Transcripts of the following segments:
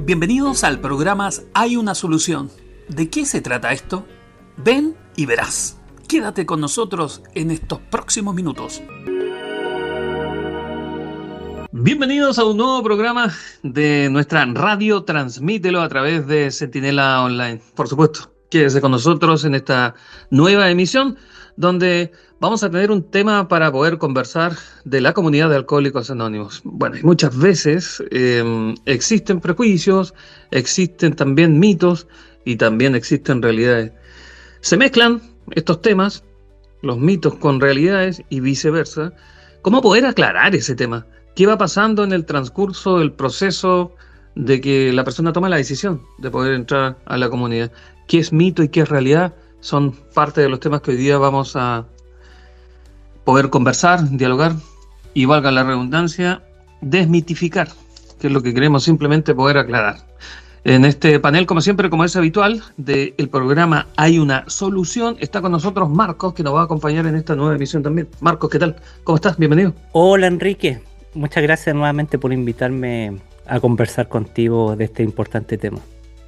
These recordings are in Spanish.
Bienvenidos al programa Hay una solución. ¿De qué se trata esto? Ven y verás. Quédate con nosotros en estos próximos minutos. Bienvenidos a un nuevo programa de nuestra radio. Transmítelo a través de Centinela Online. Por supuesto, quédese con nosotros en esta nueva emisión donde vamos a tener un tema para poder conversar de la comunidad de Alcohólicos Anónimos. Bueno, y muchas veces existen prejuicios, existen también mitos y también existen realidades. Se mezclan estos temas, los mitos con realidades y viceversa. ¿Cómo poder aclarar ese tema? ¿Qué va pasando en el transcurso del proceso de que la persona toma la decisión de poder entrar a la comunidad? ¿Qué es mito y qué es realidad? Son parte de los temas que hoy día vamos a poder conversar, dialogar y, valga la redundancia, desmitificar, que es lo que queremos simplemente poder aclarar. En este panel, como siempre, como es habitual, del programa Hay una solución, está con nosotros Marcos, que nos va a acompañar en esta nueva emisión también. Marcos, ¿qué tal? ¿Cómo estás? Bienvenido. Hola, Enrique. Muchas gracias nuevamente por invitarme a conversar contigo de este importante tema.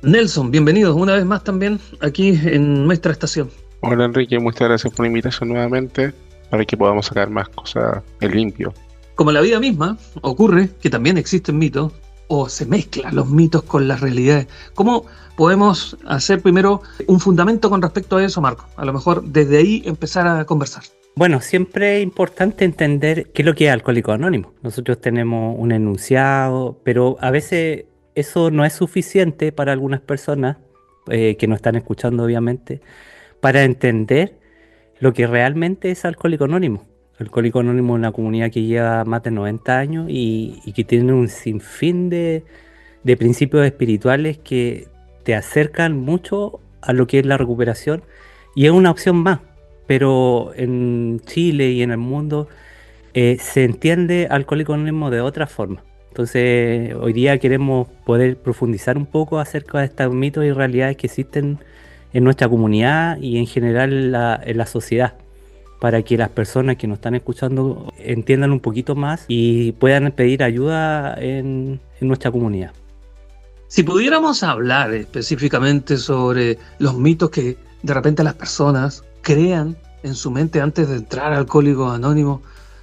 Nelson, bienvenido una vez más también aquí en nuestra estación. Hola, Enrique, muchas gracias por la invitación nuevamente para que podamos sacar más cosas en limpio. Como la vida misma, ocurre que también existen mitos o se mezclan los mitos con las realidades. ¿Cómo podemos hacer primero un fundamento con respecto a eso, Marco? A lo mejor desde ahí empezar a conversar. Bueno, siempre es importante entender qué es lo que es Alcohólico Anónimo. Nosotros tenemos un enunciado, pero a veces eso no es suficiente para algunas personas que nos están escuchando, obviamente, para entender lo que realmente es Alcohólico Anónimo. Alcohólico Anónimo es una comunidad que lleva más de 90 años y que tiene un sinfín de principios espirituales que te acercan mucho a lo que es la recuperación y es una opción más. Pero en Chile y en el mundo se entiende Alcohólico Anónimo de otra forma. Entonces, hoy día queremos poder profundizar un poco acerca de estos mitos y realidades que existen en nuestra comunidad y en general en la sociedad, para que las personas que nos están escuchando entiendan un poquito más y puedan pedir ayuda en nuestra comunidad. Si pudiéramos hablar específicamente sobre los mitos que de repente las personas crean en su mente antes de entrar a Alcohólicos Anónimos,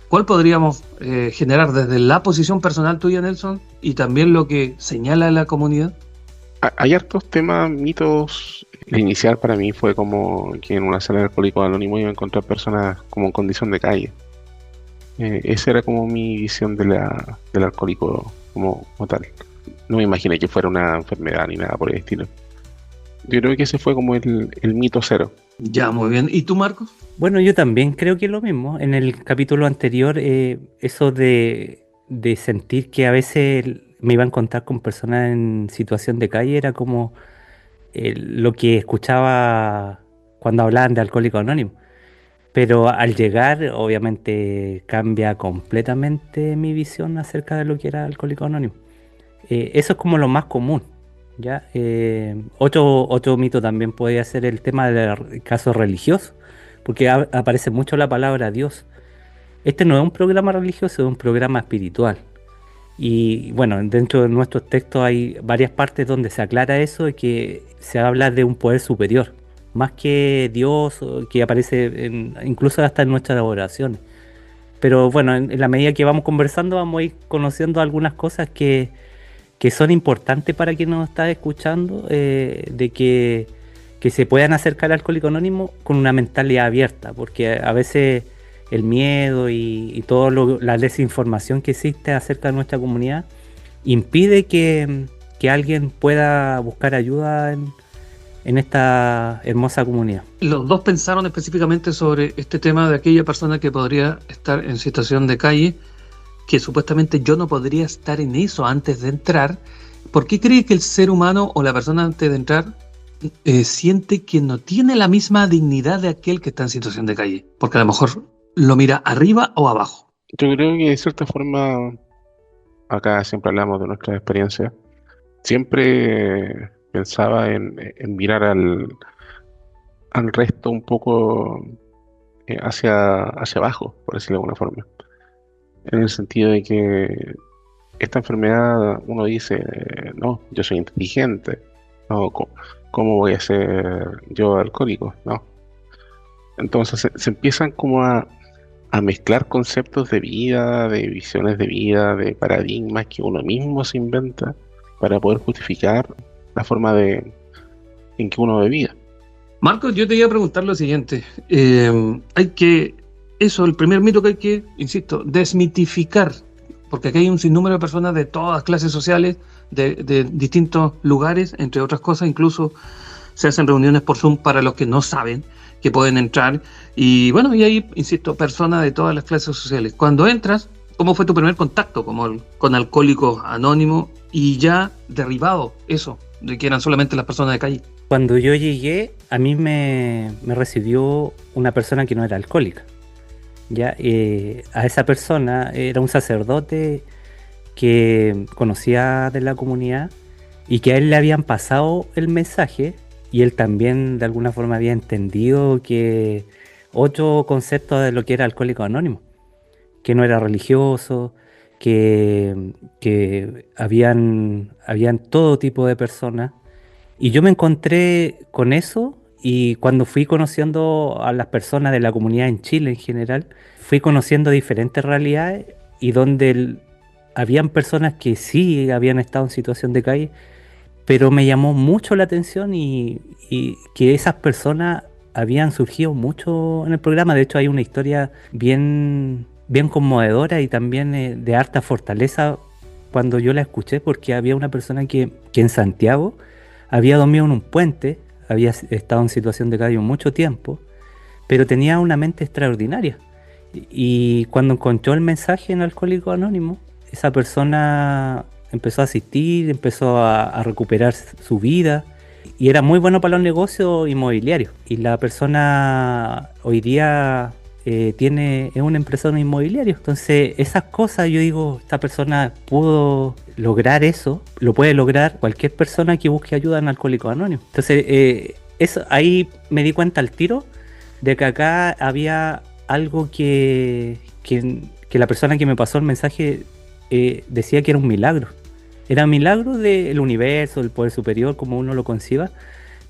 ¿cuál podríamos generar desde la posición personal tuya, Nelson, y también lo que señala la comunidad? Hay hartos temas, mitos. El inicial para mí fue como que en una sala de Alcohólicos Anónimos iba a encontrar personas como en condición de calle. Esa era como mi visión del alcohólico como tal. No me imaginé que fuera una enfermedad ni nada por el estilo. Yo creo que ese fue como el mito cero. Ya, muy bien. ¿Y tú, Marcos? Bueno, yo también creo que es lo mismo. En el capítulo anterior, eso de sentir que a veces me iba a encontrar con personas en situación de calle era como lo que escuchaba cuando hablaban de Alcohólico Anónimo. Pero al llegar, obviamente, cambia completamente mi visión acerca de lo que era Alcohólico Anónimo. Eso es como lo más común, ¿ya? Otro mito también podría ser el tema del caso religioso, porque aparece mucho la palabra Dios. Este no es un programa religioso, es un programa espiritual. Y bueno, dentro de nuestros textos hay varias partes donde se aclara eso y que se habla de un poder superior, más que Dios, que aparece incluso hasta en nuestras oraciones. Pero bueno, en la medida que vamos conversando vamos a ir conociendo algunas cosas que son importantes para quien nos está escuchando, de que se puedan acercar al Alcohólico Anónimo con una mentalidad abierta, porque a veces el miedo y toda la desinformación que existe acerca de nuestra comunidad impide que alguien pueda buscar ayuda en esta hermosa comunidad. Los dos pensaron específicamente sobre este tema de aquella persona que podría estar en situación de calle, que supuestamente yo no podría estar en eso antes de entrar. ¿Por qué cree que el ser humano o la persona antes de entrar siente que no tiene la misma dignidad de aquel que está en situación de calle? Porque a lo mejor lo mira arriba o abajo. Yo creo que de cierta forma, acá siempre hablamos de nuestra experiencia, siempre pensaba en mirar al resto un poco hacia abajo, por decirlo de alguna forma. En el sentido de que esta enfermedad uno dice, no, yo soy inteligente, no, ¿cómo voy a ser yo alcohólico? No. Entonces se empiezan como a mezclar conceptos de vida, de visiones de vida, de paradigmas que uno mismo se inventa para poder justificar la forma en que uno vivía. Marcos, yo te iba a preguntar lo siguiente. El primer mito que hay que, insisto, desmitificar, porque aquí hay un sinnúmero de personas de todas clases sociales, de distintos lugares, entre otras cosas, incluso se hacen reuniones por Zoom para los que no saben que pueden entrar. Y bueno, y hay, insisto, personas de todas las clases sociales. Cuando entras, ¿cómo fue tu primer contacto con Alcohólicos Anónimos y ya derribado eso, de que eran solamente las personas de calle? Cuando yo llegué, a mí me recibió una persona que no era alcohólica. Ya, a esa persona era un sacerdote que conocía de la comunidad y que a él le habían pasado el mensaje y él también de alguna forma había entendido que otro concepto de lo que era Alcohólico Anónimo, que no era religioso, que habían todo tipo de personas. Y yo me encontré con eso y cuando fui conociendo a las personas de la comunidad en Chile en general, fui conociendo diferentes realidades y donde habían personas que sí habían estado en situación de calle, pero me llamó mucho la atención y que esas personas habían surgido mucho en el programa. De hecho, hay una historia bien conmovedora y también de harta fortaleza cuando yo la escuché, porque había una persona que en Santiago había dormido en un puente, había estado en situación de calle mucho tiempo, pero tenía una mente extraordinaria. Y cuando encontró el mensaje en Alcohólico Anónimo, esa persona empezó a asistir, empezó a recuperar su vida y era muy bueno para los negocios inmobiliarios. Y la persona hoy día es un empresario inmobiliario. Entonces esas cosas, yo digo, esta persona pudo lograr eso, lo puede lograr cualquier persona que busque ayuda en Alcohólicos Anónimos. Entonces ahí me di cuenta al tiro de que acá había algo que la persona que me pasó el mensaje decía que era un milagro. Era un milagro del universo, del poder superior, como uno lo conciba,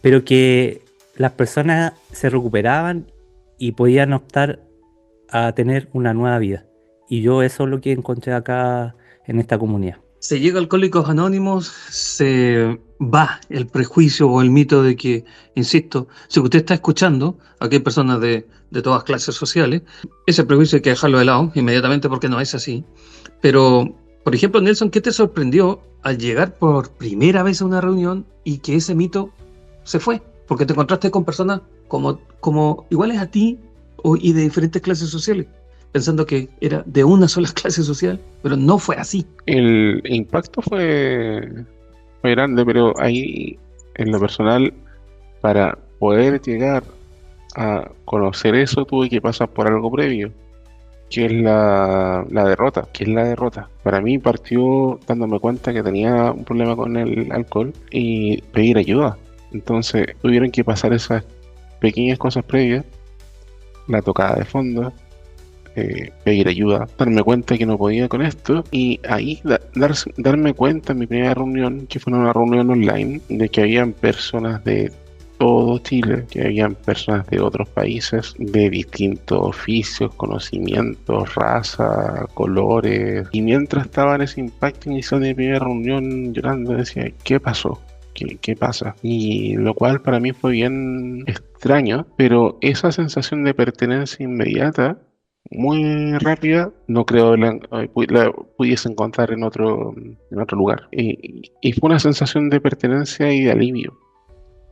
pero que las personas se recuperaban y podían optar a tener una nueva vida. Y yo eso es lo que encontré acá en esta comunidad. Se llega a Alcohólicos Anónimos, se va el prejuicio o el mito de que, insisto, si usted está escuchando, aquí hay personas de todas clases sociales, ese prejuicio hay que dejarlo de lado inmediatamente porque no es así. Pero, por ejemplo, Nelson, ¿qué te sorprendió al llegar por primera vez a una reunión y que ese mito se fue? Porque te encontraste con personas como iguales a ti y de diferentes clases sociales, pensando que era de una sola clase social, pero no fue así. El impacto fue grande, pero ahí, en lo personal, para poder llegar a conocer eso, tuve que pasar por algo previo, que es la derrota. ¿Qué es la derrota? Para mí partió dándome cuenta que tenía un problema con el alcohol y pedir ayuda. Entonces tuvieron que pasar esas pequeñas cosas previas, la tocada de fondo, pedir ayuda, darme cuenta que no podía con esto y ahí darme cuenta en mi primera reunión, que fue una reunión online, de que habían personas de todo Chile, que habían personas de otros países, de distintos oficios, conocimientos, raza, colores. Y mientras estaba en ese impacto inicial de mi primera reunión, llorando, decía, ¿qué pasó? ¿Qué pasa? Y lo cual para mí fue bien extraño, pero esa sensación de pertenencia inmediata, muy rápida, no creo la pudiese encontrar en otro lugar. Y fue una sensación de pertenencia y de alivio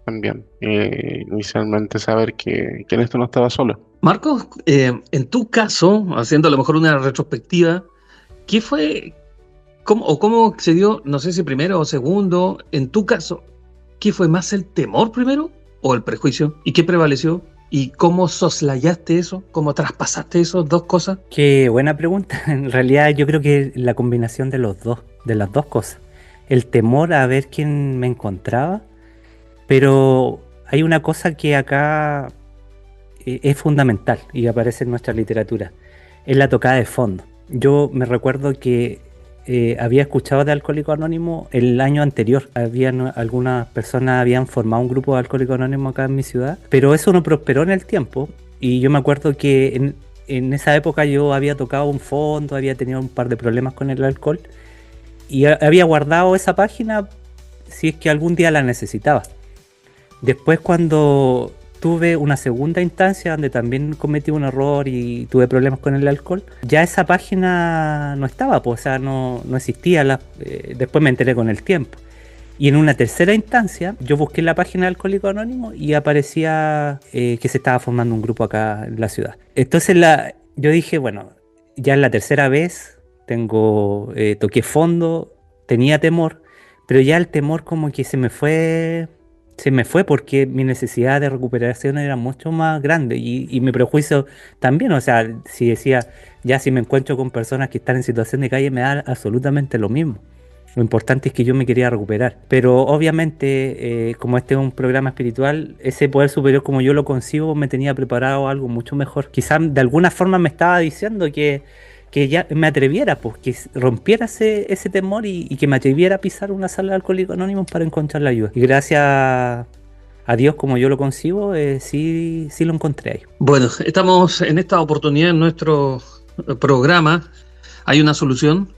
también. Inicialmente saber que en esto no estaba solo. Marcos, en tu caso, haciendo a lo mejor una retrospectiva, ¿qué fue, cómo se dio, no sé si primero o segundo, en tu caso, ¿qué fue más el temor primero o el prejuicio? ¿Y qué prevaleció? ¿Y cómo soslayaste eso? ¿Cómo traspasaste esas dos cosas? Qué buena pregunta. En realidad yo creo que la combinación de las dos cosas. El temor a ver quién me encontraba, pero hay una cosa que acá es fundamental y aparece en nuestra literatura, es la tocada de fondo. Yo me recuerdo que había escuchado de Alcohólicos Anónimos el año anterior. Algunas personas habían formado un grupo de Alcohólicos Anónimos acá en mi ciudad, pero eso no prosperó en el tiempo. Y yo me acuerdo que en esa época yo había tocado un fondo, había tenido un par de problemas con el alcohol y había guardado esa página si es que algún día la necesitaba. Después, cuando tuve una segunda instancia donde también cometí un error y tuve problemas con el alcohol, ya esa página no estaba, pues, o sea, no existía. Después me enteré con el tiempo. Y en una tercera instancia, yo busqué la página de Alcohólicos Anónimos y aparecía que se estaba formando un grupo acá en la ciudad. Entonces yo dije, bueno, ya es la tercera vez, toqué fondo, tenía temor, pero ya el temor como que se me fue porque mi necesidad de recuperación era mucho más grande y mi prejuicio también. O sea, si decía, ya si me encuentro con personas que están en situación de calle, me da absolutamente lo mismo. Lo importante es que yo me quería recuperar. Pero obviamente, como este es un programa espiritual, ese poder superior, como yo lo concibo, me tenía preparado algo mucho mejor. Quizás de alguna forma me estaba diciendo que ya me atreviera, pues, que rompiera ese temor y que me atreviera a pisar una sala de Alcohólicos Anónimos para encontrar la ayuda. Y gracias a Dios, como yo lo concibo, sí lo encontré ahí. Bueno, estamos en esta oportunidad en nuestro programa. Hay una solución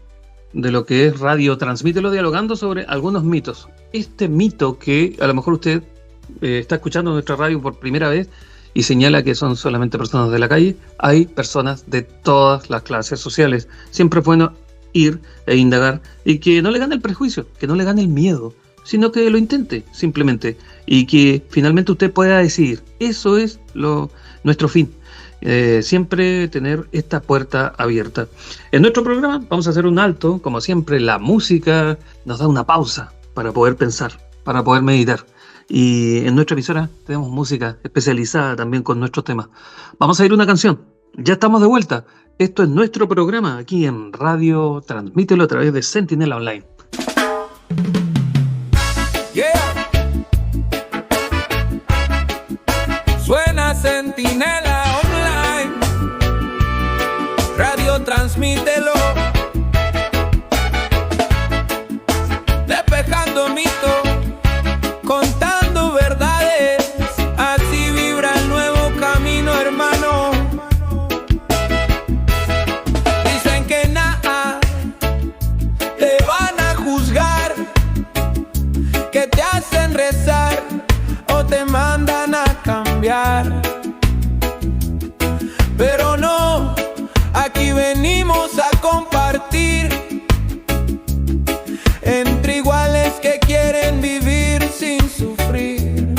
de lo que es Radio Transmítelo, dialogando sobre algunos mitos. Este mito que a lo mejor usted está escuchando nuestra radio por primera vez y señala que son solamente personas de la calle, hay personas de todas las clases sociales. Siempre es bueno ir e indagar y que no le gane el prejuicio, que no le gane el miedo, sino que lo intente simplemente y que finalmente usted pueda decidir. Eso es nuestro fin. Siempre tener esta puerta abierta. En nuestro programa vamos a hacer un alto, como siempre. La música nos da una pausa para poder pensar, para poder meditar. Y en nuestra emisora tenemos música especializada también con nuestros temas. Vamos a ir una canción. Ya estamos de vuelta. Esto es nuestro programa aquí en Radio Transmítelo a través de Sentinela Online. Yeah. Suena Sentinela Online. Radio Transmítelo. Despejando mitos, contando verdades, así vibra el nuevo camino, hermano. Dicen que nada te van a juzgar, que te hacen rezar o te mandan a cambiar. Pero no, aquí venimos a compartir entre iguales que quieren vivir sin sufrir.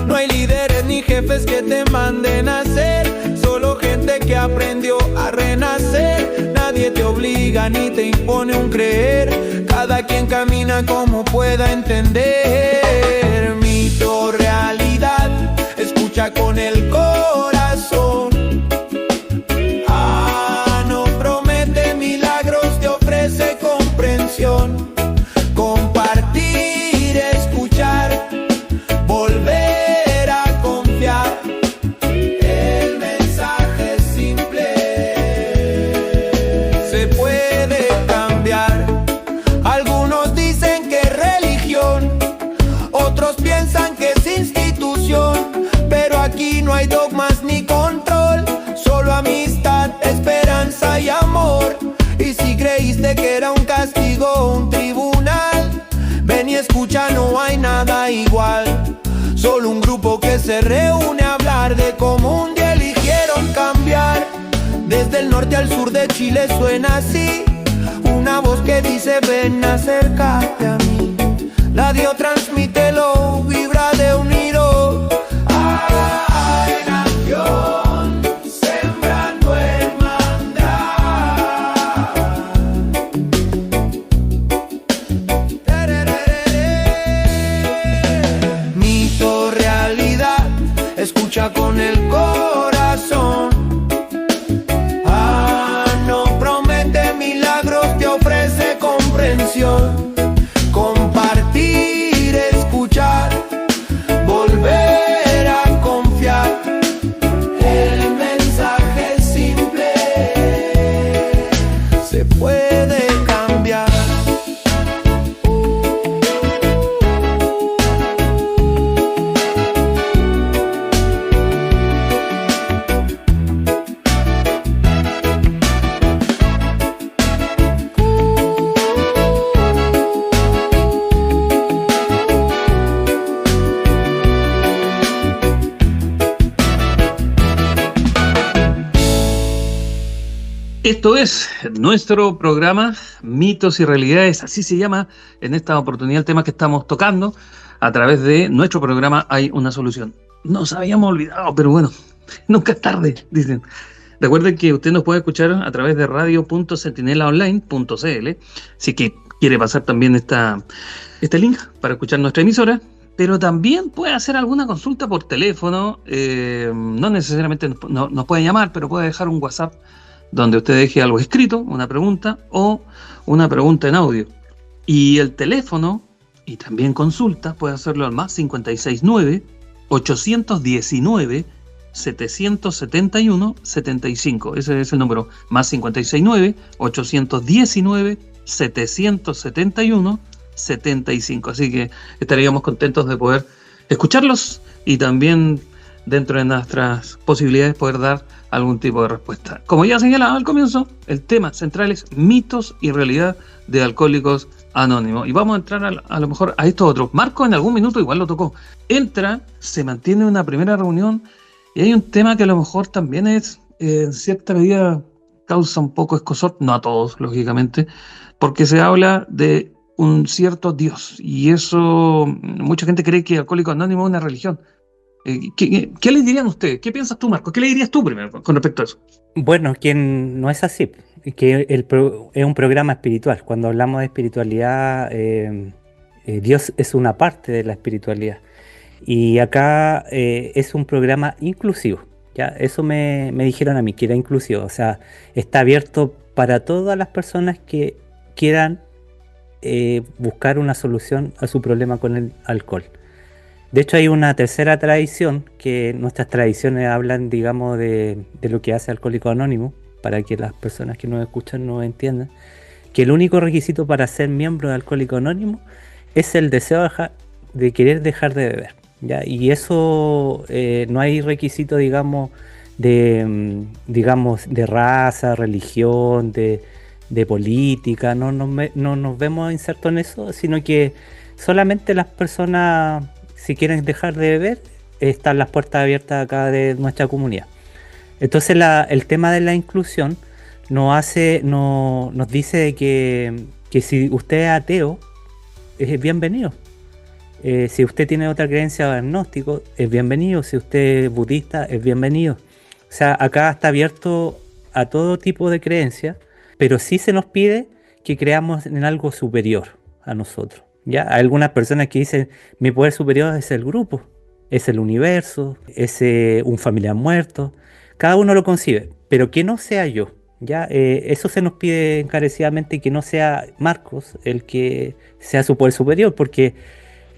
No hay líderes ni jefes que te manden a hacer, solo gente que aprendió a renacer. Nadie te obliga ni te impone un creer, cada quien camina como pueda entender. Mito, realidad, escucha con el corazón. No promete milagros, te ofrece comprensión. Compartir, escuchar, volver a confiar. El mensaje es simple, se puede cambiar. Algunos dicen que es religión, otros piensan que es institución. Pero aquí no hay dogmas ni control, solo amistad, esperanza y amor. Y si creíste que era un castigo o un tribunal, ven y escucha, no hay nada igual. Solo un grupo que se reúne a hablar de cómo un día eligieron cambiar. Desde el norte al sur de Chile suena así, una voz que dice ven, acércate a mí. Radio Transmítelo, vibra de unido. Ay, nación, sembrando hermandad. Mito, realidad, escucha con el corazón. No promete milagros, te ofrece comprensión. Compartir, escuchar, volver a confiar. El mensaje es simple, se puede Esto es nuestro programa Mitos y Realidades, así se llama en esta oportunidad el tema que estamos tocando. A través de nuestro programa hay una solución. Nos habíamos olvidado, pero bueno, nunca es tarde, dicen. Recuerden que usted nos puede escuchar a través de radio.centinelaonline.cl si que quiere pasar también este link para escuchar nuestra emisora, pero también puede hacer alguna consulta por teléfono, no necesariamente nos puede llamar, pero puede dejar un WhatsApp donde usted deje algo escrito, una pregunta o una pregunta en audio. Y el teléfono, y también consulta, puede hacerlo al más 569-819-771-75. Ese es el número, más 569-819-771-75. Así que estaríamos contentos de poder escucharlos y también dentro de nuestras posibilidades poder dar algún tipo de respuesta. Como ya señalaba al comienzo, el tema central es mitos y realidad de Alcohólicos Anónimos. Y vamos a entrar a lo mejor a esto otro. Marco en algún minuto igual lo tocó. Entra, se mantiene una primera reunión y hay un tema que a lo mejor también es, en cierta medida, causa un poco escozor, no a todos, lógicamente, porque se habla de un cierto Dios. Y eso, mucha gente cree que Alcohólicos Anónimos es una religión. ¿Qué le dirían ustedes? ¿Qué piensas tú, Marco? ¿Qué le dirías tú primero con respecto a eso? Bueno, quien no es así, que es un programa espiritual. Cuando hablamos de espiritualidad, Dios es una parte de la espiritualidad. Y acá es un programa inclusivo. ¿Ya? Eso me dijeron a mí, que era inclusivo. O sea, está abierto para todas las personas que quieran buscar una solución a su problema con el alcohol. De hecho, hay una tercera tradición, que nuestras tradiciones hablan, digamos, de lo que hace Alcohólicos Anónimos, para que las personas que nos escuchan nos entiendan, que el único requisito para ser miembro de Alcohólicos Anónimos es el deseo de querer dejar de beber, ¿ya? Y eso no hay requisito, digamos, de raza, religión, de política, no nos vemos insertos en eso, sino que solamente las personas, si quieren dejar de beber, están las puertas abiertas acá de nuestra comunidad. Entonces el tema de la inclusión nos dice que si usted es ateo, es bienvenido. Si usted tiene otra creencia agnóstico, es bienvenido. Si usted es budista, es bienvenido. O sea, acá está abierto a todo tipo de creencias, pero sí se nos pide que creamos en algo superior a nosotros. ¿Ya? Hay algunas personas que dicen, mi poder superior es el grupo, es el universo, es un familiar muerto. Cada uno lo concibe, pero que no sea yo. ¿Ya? Eso se nos pide encarecidamente, que no sea Marcos el que sea su poder superior, porque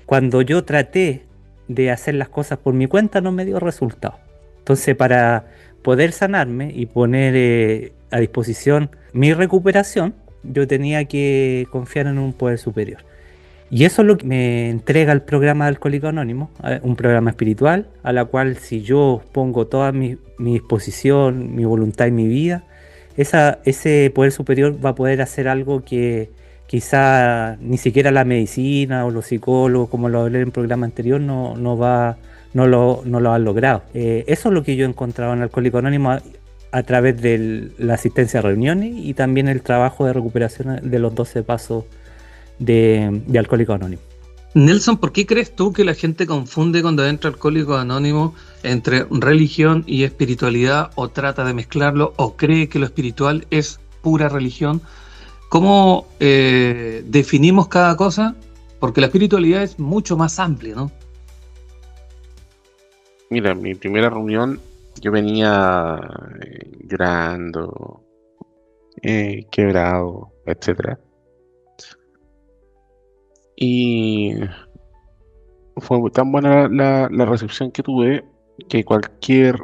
cuando yo traté de hacer las cosas por mi cuenta no me dio resultado. Entonces, para poder sanarme y poner a disposición mi recuperación, yo tenía que confiar en un poder superior. Y eso es lo que me entrega el programa de Alcohólicos Anónimos, un programa espiritual a la cual, si yo pongo toda mi disposición, mi voluntad y mi vida, ese poder superior va a poder hacer algo que quizá ni siquiera la medicina o los psicólogos, como lo hablé en el programa anterior, no lo han logrado. Eso es lo que yo he encontrado en Alcohólicos Anónimos a través de la asistencia a reuniones y también el trabajo de recuperación de los 12 pasos de Alcohólicos Anónimos. Nelson, ¿por qué crees tú que la gente confunde cuando entra Alcohólicos Anónimos entre religión y espiritualidad, o trata de mezclarlo, o cree que lo espiritual es pura religión? ¿Cómo definimos cada cosa? Porque la espiritualidad es mucho más amplia, ¿no? Mira, en mi primera reunión yo venía llorando, quebrado, etcétera. Y fue tan buena la recepción que tuve, que cualquier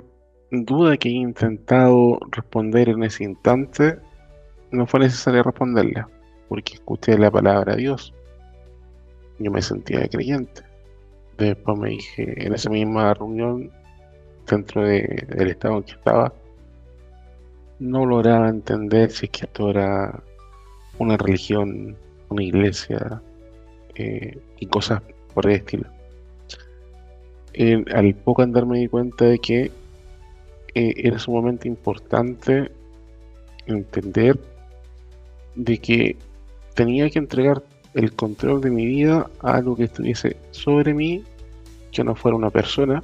duda que he intentado responder en ese instante, no fue necesario responderla, porque escuché la palabra Dios. Yo me sentía creyente. Después me dije, en esa misma reunión, dentro del estado en que estaba, no lograba entender si es que esto era una religión, una iglesia, y cosas por el estilo. Al poco andar me di cuenta de que era sumamente importante entender de que tenía que entregar el control de mi vida a algo que estuviese sobre mí, que no fuera una persona,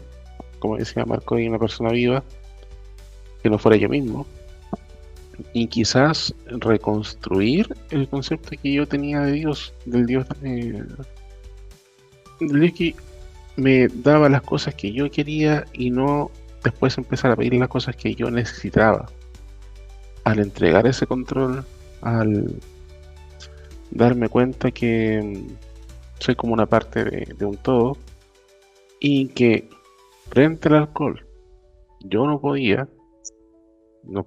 como decía Marco, y una persona viva, que no fuera yo mismo, y quizás reconstruir el concepto que yo tenía de Dios, del Dios que me daba las cosas que yo quería y no después empezar a pedir las cosas que yo necesitaba. Al entregar ese control, al darme cuenta que soy como una parte de un todo, y que frente al alcohol yo no podía,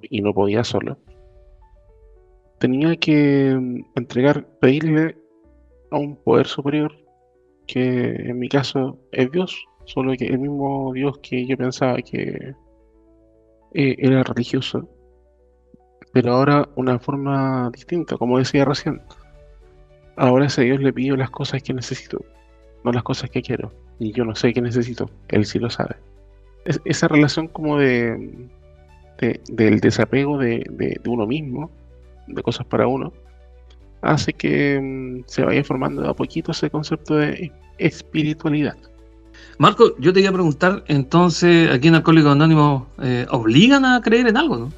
y no podía solo, tenía que pedirle a un poder superior, que en mi caso es Dios, solo que el mismo Dios que yo pensaba que era religioso, pero ahora una forma distinta, como decía recién. Ahora a ese Dios le pido las cosas que necesito, no las cosas que quiero, y yo no sé qué necesito, Él sí lo sabe. Esa relación como del desapego de uno mismo, de cosas para uno, hace que se vaya formando de a poquito ese concepto de espiritualidad. Marco, yo te iba a preguntar, entonces, aquí en Alcohólicos Anónimos, ¿obligan a creer en algo,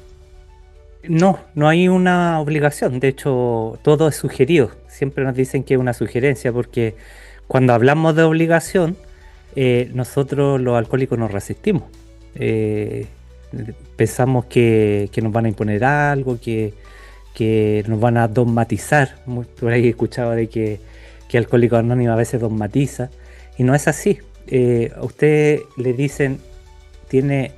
no? No hay una obligación, de hecho todo es sugerido, siempre nos dicen que es una sugerencia, porque cuando hablamos de obligación, nosotros los alcohólicos nos resistimos. Pensamos que nos van a imponer algo, que nos van a dogmatizar. Por ahí he escuchado de que Alcohólicos Anónimos a veces dogmatiza, y no es así. A usted le dicen, tiene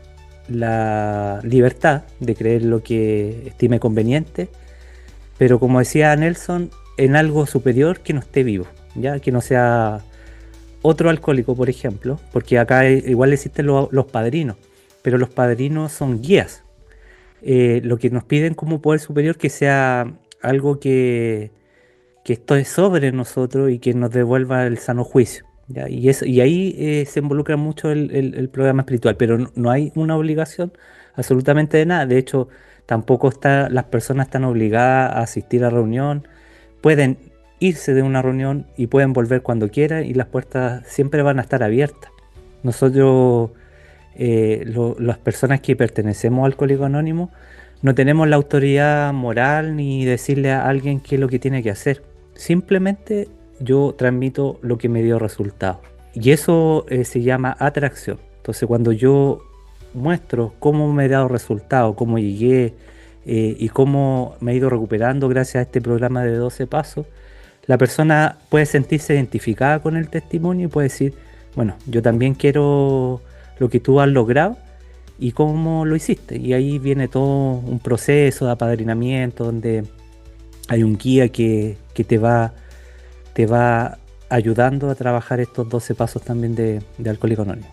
la libertad de creer lo que estime conveniente, pero como decía Nelson, en algo superior que no esté vivo, ya que no sea otro alcohólico, por ejemplo, porque acá igual existen los padrinos, pero los padrinos son guías. Lo que nos piden como poder superior, que sea algo que esté sobre nosotros y que nos devuelva el sano juicio, ¿ya? Y ahí se involucra mucho el programa espiritual, pero no hay una obligación absolutamente de nada. De hecho, tampoco las personas están obligadas a asistir a reunión. Pueden irse de una reunión y pueden volver cuando quieran, y las puertas siempre van a estar abiertas. Nosotros, las personas que pertenecemos al Alcohólicos Anónimos, no tenemos la autoridad moral ni decirle a alguien qué es lo que tiene que hacer. Simplemente yo transmito lo que me dio resultado. Y eso se llama atracción. Entonces, cuando yo muestro cómo me he dado resultado, cómo llegué y cómo me he ido recuperando gracias a este programa de 12 pasos, la persona puede sentirse identificada con el testimonio y puede decir, bueno, yo también quiero lo que tú has logrado y cómo lo hiciste. Y ahí viene todo un proceso de apadrinamiento donde hay un guía que te va ayudando a trabajar estos 12 pasos también de Alcohólicos Anónimos.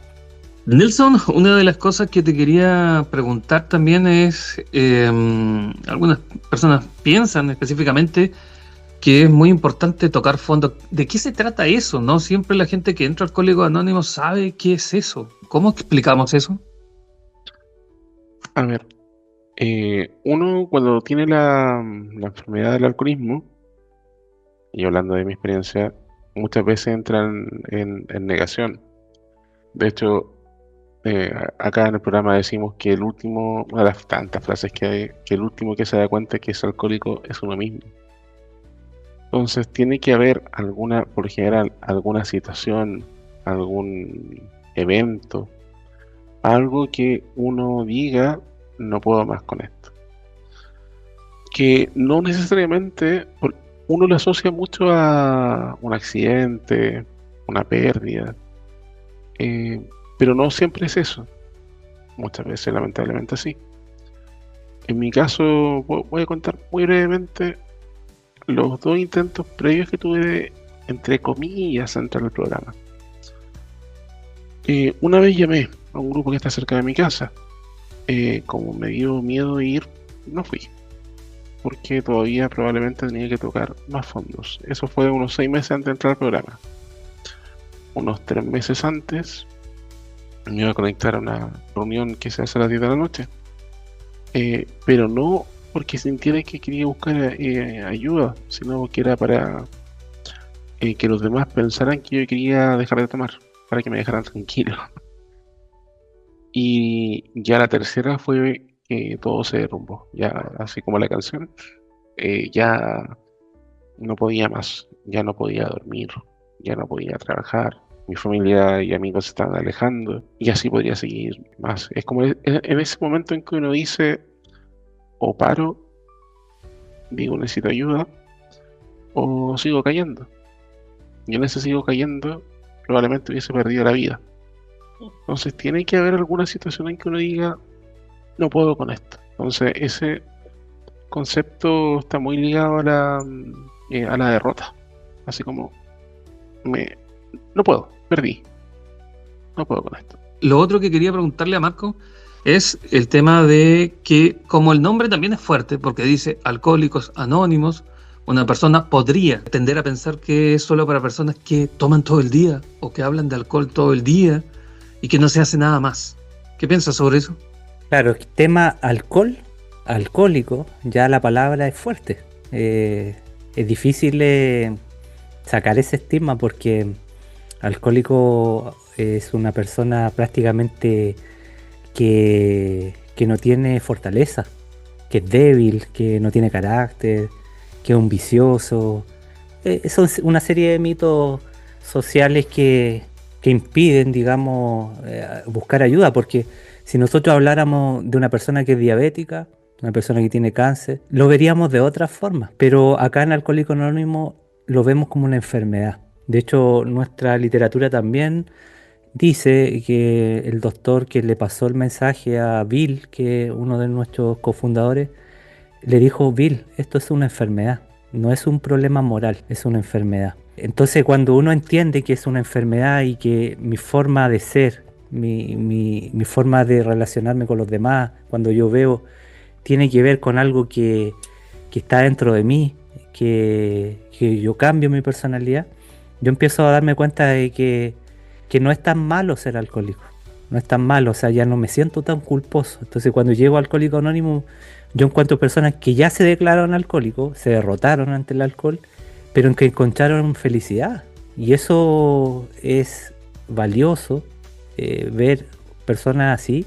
Nelson, una de las cosas que te quería preguntar también es, algunas personas piensan específicamente que es muy importante tocar fondo. ¿De qué se trata eso? No siempre la gente que entra a Alcohólicos Anónimos sabe qué es eso. ¿Cómo explicamos eso? A ver, uno cuando tiene la enfermedad del alcoholismo, y hablando de mi experiencia, muchas veces entran en negación. De hecho, acá en el programa decimos que el último, una de las tantas frases que hay, que el último que se da cuenta que es alcohólico es uno mismo. Entonces tiene que haber por lo general, alguna situación, algún evento, algo que uno diga, no puedo más con esto. Que no necesariamente, uno lo asocia mucho a un accidente, una pérdida, pero no siempre es eso. Muchas veces, lamentablemente, sí. En mi caso, voy a contar muy brevemente los 2 intentos previos que tuve, entre comillas, a entrar al programa. Una vez llamé a un grupo que está cerca de mi casa. Como me dio miedo ir, no fui, porque todavía probablemente tenía que tocar más fondos. Eso fue unos 6 meses antes de entrar al programa. Unos 3 meses antes me iba a conectar a una reunión que se hace a las 10 de la noche, pero no porque sintiera que quería buscar ayuda, sino que era para que los demás pensaran que yo quería dejar de tomar, para que me dejaran tranquilo. Y ya la tercera fue que todo se derrumbó, ya así como la canción, ya no podía más, ya no podía dormir, ya no podía trabajar. Mi familia y amigos se estaban alejando y así podría seguir más. Es como en ese momento en que uno dice, o paro, digo necesito ayuda, o sigo cayendo. Y en ese sigo cayendo, probablemente hubiese perdido la vida. Entonces tiene que haber alguna situación en que uno diga, no puedo con esto. Entonces ese concepto está muy ligado a la derrota. Así como, no puedo, perdí, no puedo con esto. Lo otro que quería preguntarle a Marco es el tema de que, como el nombre también es fuerte, porque dice Alcohólicos Anónimos, una persona podría tender a pensar que es solo para personas que toman todo el día o que hablan de alcohol todo el día y que no se hace nada más. ¿Qué piensas sobre eso? Claro, el tema alcohol, alcohólico, ya la palabra es fuerte. Es difícil sacar ese estigma porque alcohólico es una persona prácticamente que no tiene fortaleza, que es débil, que no tiene carácter, que es un vicioso. Son una serie de mitos sociales que impiden, digamos, buscar ayuda, porque si nosotros habláramos de una persona que es diabética, una persona que tiene cáncer, lo veríamos de otra forma, pero acá en Alcohólicos Anónimos lo vemos como una enfermedad. De hecho, nuestra literatura también dice que el doctor que le pasó el mensaje a Bill, que es uno de nuestros cofundadores, le dijo: Bill, esto es una enfermedad, no es un problema moral, es una enfermedad. Entonces, cuando uno entiende que es una enfermedad y que mi forma de ser, mi forma de relacionarme con los demás, cuando yo veo, tiene que ver con algo que está dentro de mí, que yo cambio mi personalidad, yo empiezo a darme cuenta de que no es tan malo ser alcohólico, no es tan malo, o sea, ya no me siento tan culposo. Entonces, cuando llego a Alcohólicos Anónimos, yo encuentro personas que ya se declararon alcohólicos, se derrotaron ante el alcohol, pero en que encontraron felicidad. Y eso es valioso, ver personas así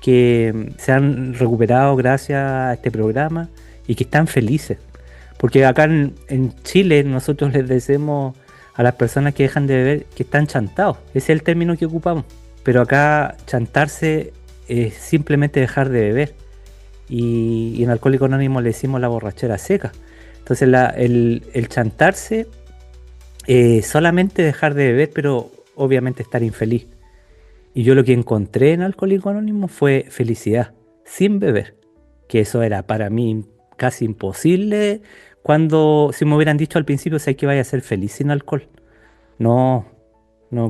que se han recuperado gracias a este programa y que están felices. Porque acá en Chile nosotros les decimos a las personas que dejan de beber que están chantados. Ese es el término que ocupamos. Pero acá chantarse es simplemente dejar de beber. Y en Alcohólicos Anónimos le decimos la borrachera seca. Entonces el chantarse solamente dejar de beber, pero obviamente estar infeliz. Y yo lo que encontré en Alcohólicos Anónimos fue felicidad, sin beber. Que eso era para mí casi imposible cuando, si me hubieran dicho al principio, sé que vaya a ser feliz sin alcohol. No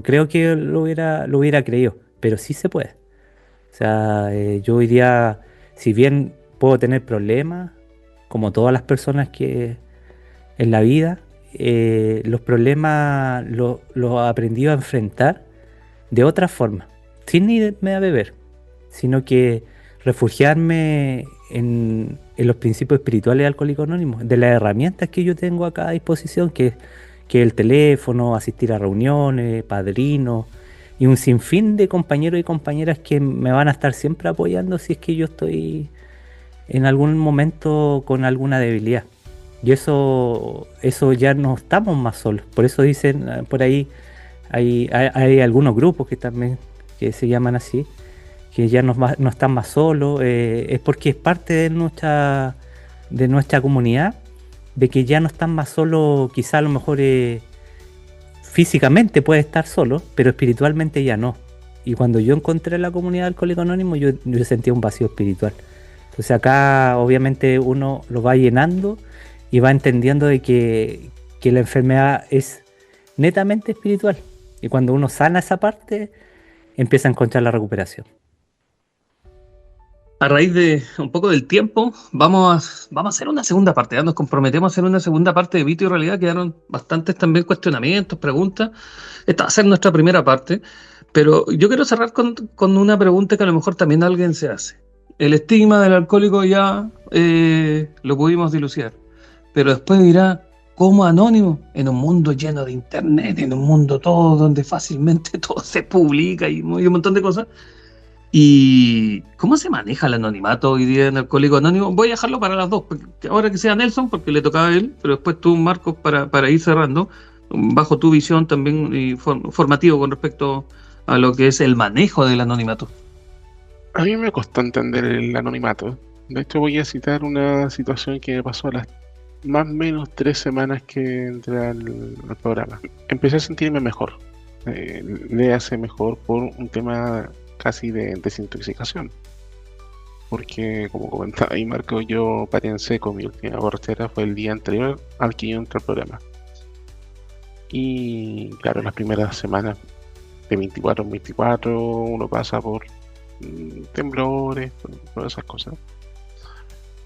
creo que lo hubiera creído, pero sí se puede. O sea, yo hoy día, si bien puedo tener problemas, como todas las personas que en la vida, los problemas los he aprendido a enfrentar de otra forma, sin irme a beber, sino que refugiarme en los principios espirituales de Alcohólicos Anónimos, de las herramientas que yo tengo acá a disposición, que el teléfono, asistir a reuniones, padrinos y un sinfín de compañeros y compañeras que me van a estar siempre apoyando si es que yo estoy en algún momento con alguna debilidad. Y eso ya no estamos más solos. Por eso dicen por ahí, hay algunos grupos que también que se llaman así, que ya no están más solos. Es porque es parte de nuestra comunidad, de que ya no están más solos. Quizá a lo mejor físicamente puede estar solo, pero espiritualmente ya no. Y cuando yo encontré la comunidad de Alcohólicos Anónimos, yo sentía un vacío espiritual. Entonces acá obviamente uno lo va llenando y va entendiendo de que la enfermedad es netamente espiritual. Y cuando uno sana esa parte, empieza a encontrar la recuperación. A raíz de un poco del tiempo, vamos a hacer una segunda parte. Ya nos comprometemos a hacer una segunda parte de Mito y Realidad. Quedaron bastantes también cuestionamientos, preguntas. Esta va a ser nuestra primera parte. Pero yo quiero cerrar con una pregunta que a lo mejor también alguien se hace. El estigma del alcohólico ya lo pudimos dilucidar. Pero después dirá, ¿cómo anónimo? En un mundo lleno de internet, en un mundo todo donde fácilmente todo se publica y un montón de cosas. ¿Y cómo se maneja el anonimato hoy día en Alcohólico Anónimo? Voy a dejarlo para las dos, porque ahora que sea Nelson, porque le tocaba a él, pero después tú, Marcos, para ir cerrando, bajo tu visión también y formativo con respecto a lo que es el manejo del anonimato. A mí me costó entender el anonimato. De hecho, voy a citar una situación que me pasó a las más o menos 3 semanas que entré al programa. Empecé a sentirme mejor. Le hace mejor por un tema casi de desintoxicación. Porque, como comentaba ahí Marco, yo paré en seco. Mi última borrachera fue el día anterior al que yo entré al programa. Y claro, las primeras semanas de 24 en 24 uno pasa por temblores, por todas esas cosas.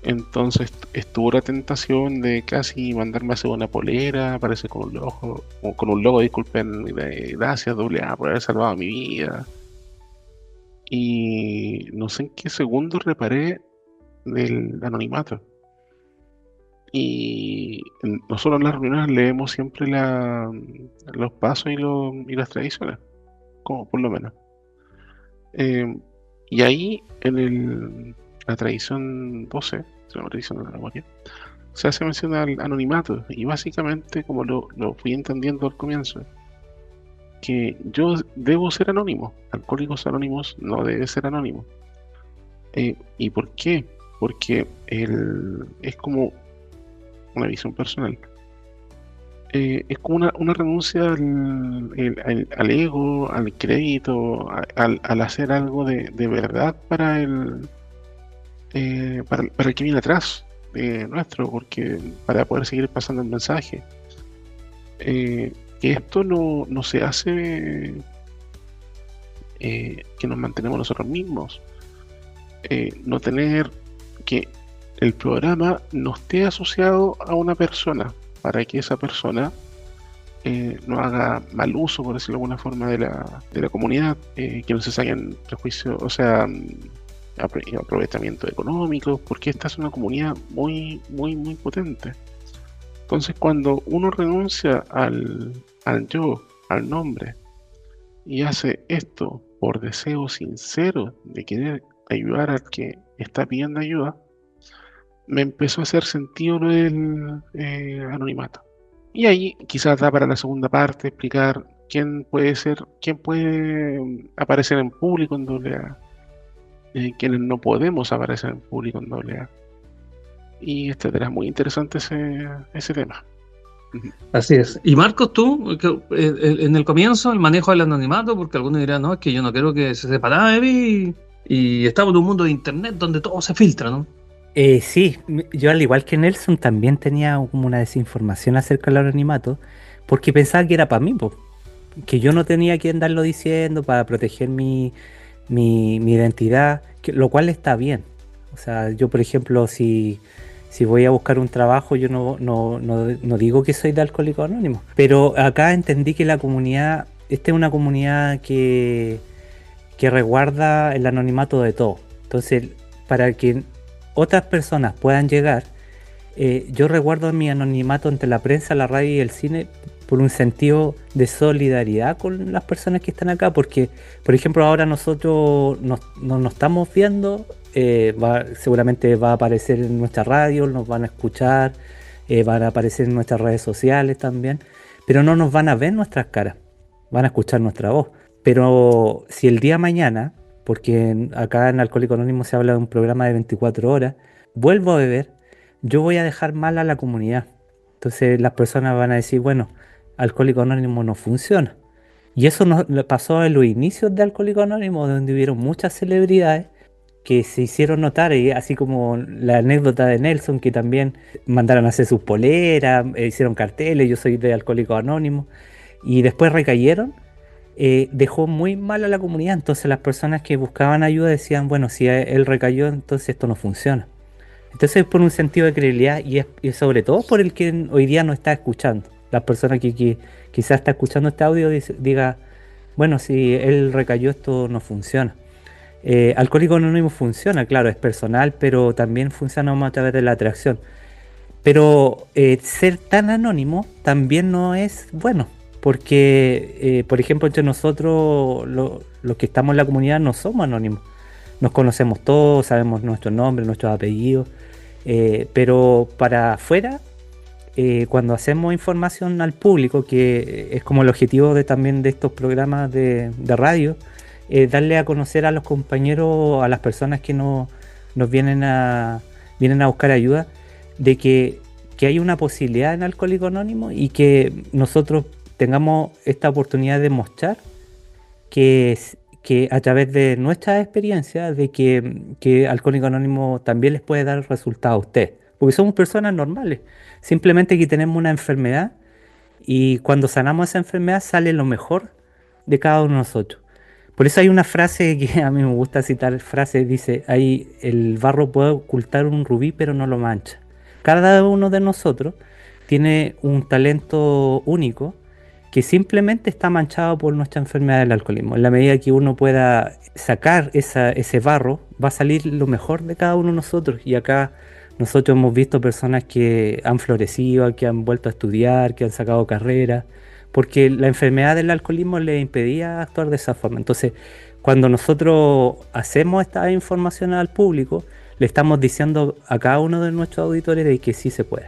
Entonces estuvo la tentación de casi mandarme a hacer una polera, aparece con un logo, disculpen, gracias AA por haber salvado mi vida. Y no sé en qué segundo reparé del anonimato. Y nosotros en las reuniones leemos siempre los pasos y las tradiciones, como por lo menos. Y ahí en la tradición 12, se llama tradición de la memoria, se hace mención al anonimato. Y básicamente, como lo fui entendiendo al comienzo, que yo debo ser anónimo. Alcohólicos Anónimos no debe ser anónimo. ¿Y por qué? Porque es como una visión personal. Es como una renuncia al ego, al crédito, al hacer algo de verdad para el que viene atrás nuestro, porque para poder seguir pasando el mensaje. Que esto no se hace que nos mantenemos nosotros mismos. No tener que el programa no esté asociado a una persona, para que esa persona no haga mal uso, por decirlo de alguna forma, de la comunidad, que no se saquen prejuicios, o sea, aprovechamiento económico, porque esta es una comunidad muy, muy, muy potente. Entonces, cuando uno renuncia al yo, al nombre, y hace esto por deseo sincero de querer ayudar al que está pidiendo ayuda, me empezó a hacer sentido lo del anonimato. Y ahí quizás da para la segunda parte explicar quién puede aparecer en público en AA, quienes no podemos aparecer en público en AA. Y etcétera. Muy interesante ese tema. Así es. Y Marcos, tú, en el comienzo, el manejo del anonimato, porque algunos dirán, no, es que yo no quiero que se sepa nada de mí, y estamos en un mundo de internet donde todo se filtra, ¿no? Sí, yo al igual que Nelson también tenía como una desinformación acerca del anonimato, porque pensaba que era para mí, po, que yo no tenía que andarlo diciendo para proteger mi identidad, lo cual está bien. O sea, yo por ejemplo, si voy a buscar un trabajo, yo no digo que soy de Alcohólicos Anónimos, pero acá entendí que la comunidad, esta es una comunidad que resguarda el anonimato de todo. Entonces, para que otras personas puedan llegar, yo resguardo mi anonimato entre la prensa, la radio y el cine por un sentido de solidaridad con las personas que están acá, porque, por ejemplo, ahora nosotros nos estamos viendo, seguramente va a aparecer en nuestra radio, nos van a escuchar, van a aparecer en nuestras redes sociales también, pero no nos van a ver nuestras caras, van a escuchar nuestra voz. Pero si el día mañana, porque acá en Alcohólicos Anónimos se habla de un programa de 24 horas, vuelvo a beber, yo voy a dejar mal a la comunidad. Entonces las personas van a decir, bueno, Alcohólicos Anónimos no funciona. Y eso nos pasó en los inicios de Alcohólicos Anónimos, donde hubieron muchas celebridades que se hicieron notar, y así como la anécdota de Nelson, que también mandaron a hacer sus poleras, hicieron carteles, yo soy de Alcohólicos Anónimos, y después recayeron. Dejó muy mal a la comunidad. Entonces las personas que buscaban ayuda decían, bueno, si él recayó, entonces esto no funciona. Entonces por un sentido de credibilidad y sobre todo por el que hoy día no está escuchando. Las personas que quizás está escuchando este audio diga, bueno, si él recayó, esto no funciona. Alcohólicos Anónimos funciona, claro, es personal, pero también funciona a través de la atracción. Pero ser tan anónimo también no es bueno, porque, por ejemplo, entre nosotros, los que estamos en la comunidad, no somos anónimos. Nos conocemos todos, sabemos nuestros nombres, nuestros apellidos, pero para afuera, cuando hacemos información al público, que es como el objetivo también de estos programas de radio, darle a conocer a los compañeros, a las personas que nos vienen a buscar ayuda, de que hay una posibilidad en Alcohólicos Anónimos y que nosotros tengamos esta oportunidad de mostrar que a través de nuestra experiencia, de que Alcohólicos Anónimos también les puede dar resultados a ustedes, porque somos personas normales, simplemente que tenemos una enfermedad y cuando sanamos esa enfermedad sale lo mejor de cada uno de nosotros. Por eso hay una frase que a mí me gusta citar, dice, el barro puede ocultar un rubí pero no lo mancha. Cada uno de nosotros tiene un talento único que simplemente está manchado por nuestra enfermedad del alcoholismo. En la medida que uno pueda sacar ese barro, va a salir lo mejor de cada uno de nosotros. Y acá nosotros hemos visto personas que han florecido, que han vuelto a estudiar, que han sacado carreras, porque la enfermedad del alcoholismo les impedía actuar de esa forma. Entonces, cuando nosotros hacemos esta información al público, le estamos diciendo a cada uno de nuestros auditores de que sí se puede.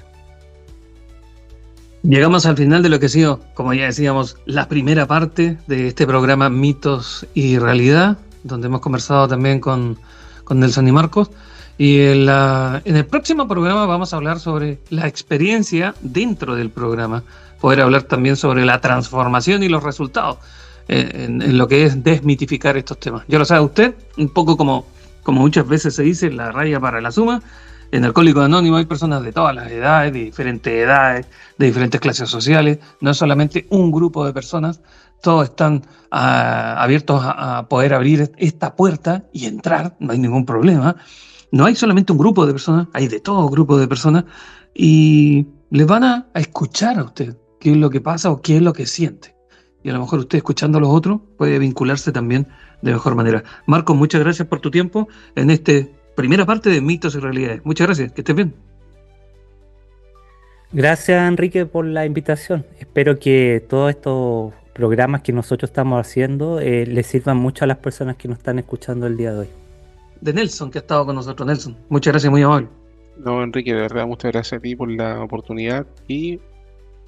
Llegamos al final de lo que ha sido, como ya decíamos, la primera parte de este programa Mitos y Realidad, donde hemos conversado también con Nelson y Marcos. Y en el próximo programa vamos a hablar sobre la experiencia dentro del programa, poder hablar también sobre la transformación y los resultados en lo que es desmitificar estos temas. Ya lo sabe usted, un poco como muchas veces se dice, la raya para la suma. En Alcohólicos Anónimos hay personas de todas las edades, de diferentes clases sociales. No es solamente un grupo de personas, todos están abiertos a poder abrir esta puerta y entrar, no hay ningún problema. No hay solamente un grupo de personas, hay de todo grupo de personas y les van a escuchar a usted qué es lo que pasa o qué es lo que siente. Y a lo mejor usted, escuchando a los otros, puede vincularse también de mejor manera. Marcos, muchas gracias por tu tiempo en esta primera parte de Mitos y Realidades. Muchas gracias, que estés bien. Gracias, Enrique, por la invitación. Espero que todos estos programas que nosotros estamos haciendo les sirvan mucho a las personas que nos están escuchando el día de hoy. De Nelson, que ha estado con nosotros. Nelson, muchas gracias, muy amable. No, Enrique, de verdad, muchas gracias a ti por la oportunidad y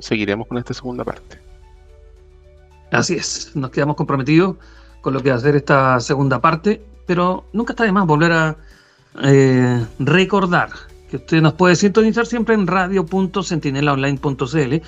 seguiremos con esta segunda parte. Así es, nos quedamos comprometidos con lo que va a ser esta segunda parte, pero nunca está de más volver a recordar que usted nos puede sintonizar siempre en radio.sentinelaonline.cl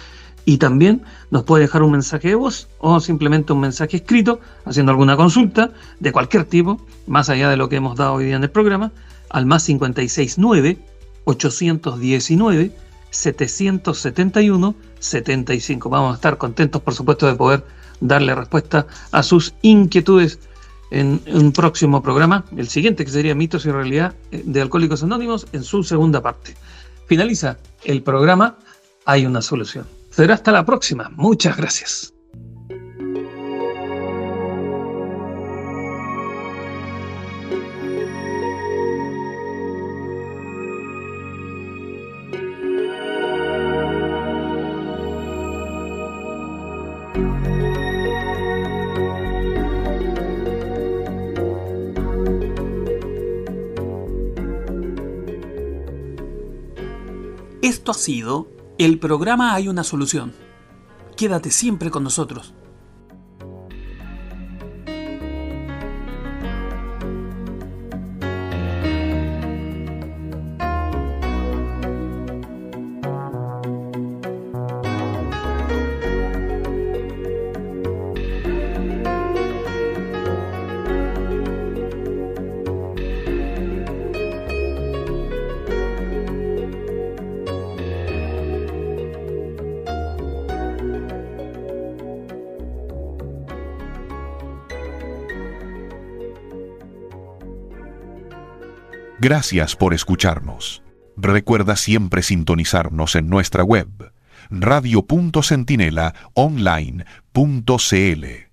y también nos puede dejar un mensaje de voz o simplemente un mensaje escrito haciendo alguna consulta de cualquier tipo, más allá de lo que hemos dado hoy día en el programa, al más 569 819 771 75. Vamos a estar contentos, por supuesto, de poder darle respuesta a sus inquietudes en un próximo programa, el siguiente, que sería Mitos y Realidad de Alcohólicos Anónimos, en su segunda parte. Finaliza el programa Hay una solución. Será hasta la próxima. Muchas gracias. Esto ha sido el programa Hay una solución. Quédate siempre con nosotros. Gracias por escucharnos. Recuerda siempre sintonizarnos en nuestra web radio.sentinelaonline.cl.